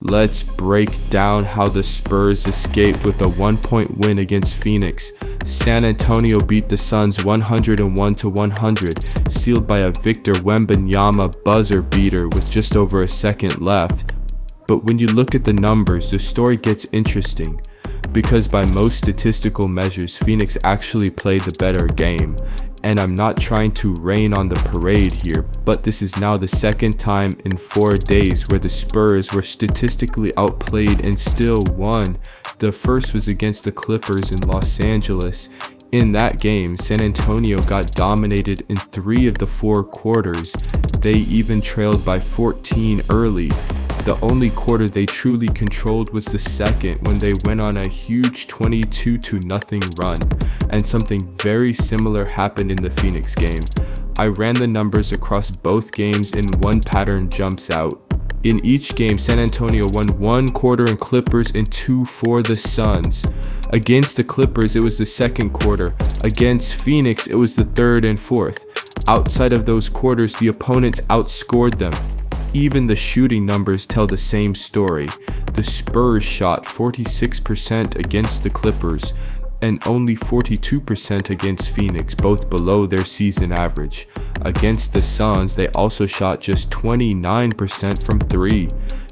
Let's break down how the Spurs escaped with a 1-point win against Phoenix. San Antonio beat the Suns 101-100, sealed by a Victor Wembanyama buzzer beater with just over a second left. But when you look at the numbers, the story gets interesting, because by most statistical measures, Phoenix actually played the better game. And I'm not trying to rain on the parade here, but this is now the second time in 4 days where the Spurs were statistically outplayed and still won. The first was against the Clippers in Los Angeles. In that game, San Antonio got dominated in 3 of the 4 quarters. They even trailed by 14 early. The only quarter they truly controlled was the second, when they went on a huge 22-0 run, and something very similar happened in the Phoenix game. I ran the numbers across both games and one pattern jumps out. In each game, San Antonio won 1 quarter in Clippers and 2 for the Suns. Against the Clippers, it was the second quarter. Against Phoenix, it was the third and fourth. Outside of those quarters, the opponents outscored them. Even the shooting numbers tell the same story. The Spurs shot 46% against the Clippers and only 42% against Phoenix, both below their season average. Against the Suns, they also shot just 29% from 3.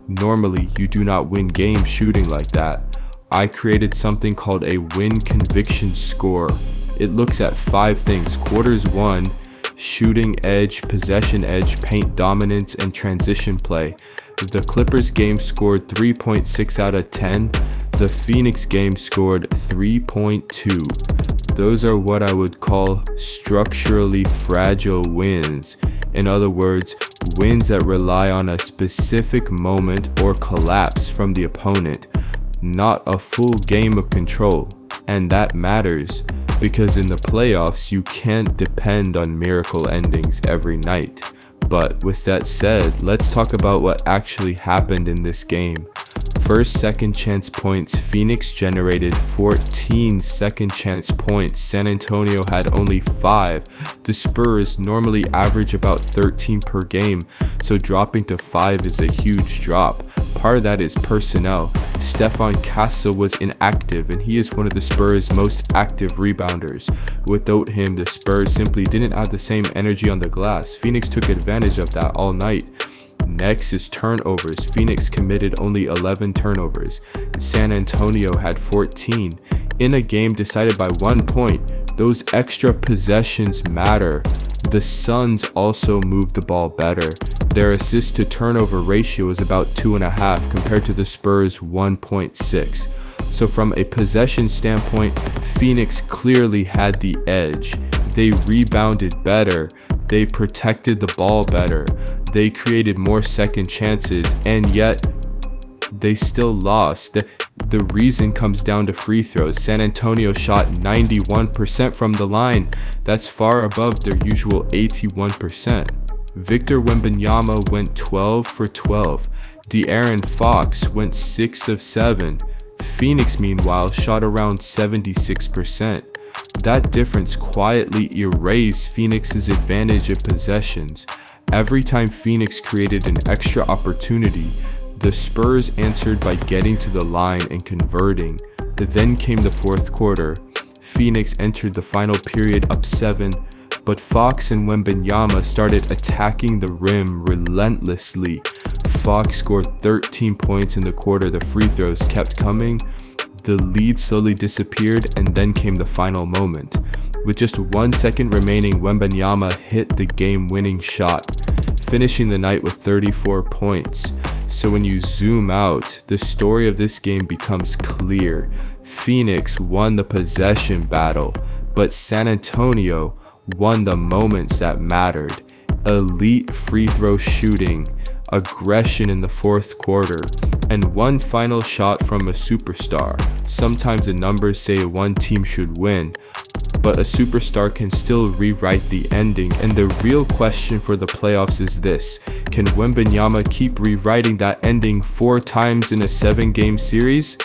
Normally, you do not win games shooting like that. I created something called a win conviction score. It looks at 5 things: quarters won, shooting edge, possession edge, paint dominance, and transition play. The Clippers game scored 3.6 out of 10. The Phoenix game scored 3.2. Those are what I would call structurally fragile wins. In other words, wins that rely on a specific moment or collapse from the opponent, not a full game of control. And that matters, because in the playoffs, you can't depend on miracle endings every night. But with that said, let's talk about what actually happened in this game. First second chance points, Phoenix generated 14 second chance points. San Antonio had only 5. The Spurs normally average about 13 per game, so dropping to 5 is a huge drop. Part of that is personnel. Stephon Castle was inactive, and he is one of the Spurs' most active rebounders. Without him, the Spurs simply didn't have the same energy on the glass. Phoenix took advantage of that all night. Next is turnovers. Phoenix committed only 11 turnovers. San Antonio had 14. In a game decided by 1 point, those extra possessions matter. The Suns also moved the ball better. Their assist to turnover ratio is about 2.5 compared to the Spurs' 1.6. So from a possession standpoint, Phoenix clearly had the edge. They rebounded better. They protected the ball better. They created more second chances, and yet they still lost. The reason comes down to free throws. San Antonio shot 91% from the line. That's far above their usual 81%. Victor Wembanyama went 12 for 12. De'Aaron Fox went 6 of 7. Phoenix, meanwhile, shot around 76%. That difference quietly erased Phoenix's advantage of possessions. Every time Phoenix created an extra opportunity, the Spurs answered by getting to the line and converting. Then came the fourth quarter. Phoenix entered the final period up 7, but Fox and Wembanyama started attacking the rim relentlessly. Fox scored 13 points in the quarter. The free throws kept coming. The lead slowly disappeared, and then came the final moment. With just 1 second remaining, Wembanyama hit the game-winning shot, finishing the night with 34 points. So when you zoom out, the story of this game becomes clear. Phoenix won the possession battle, but San Antonio won the moments that mattered. Elite free throw shooting, aggression in the fourth quarter, and one final shot from a superstar. Sometimes the numbers say one team should win, but a superstar can still rewrite the ending. And the real question for the playoffs is this: can Wembanyama keep rewriting that ending 4 times in a 7-game series?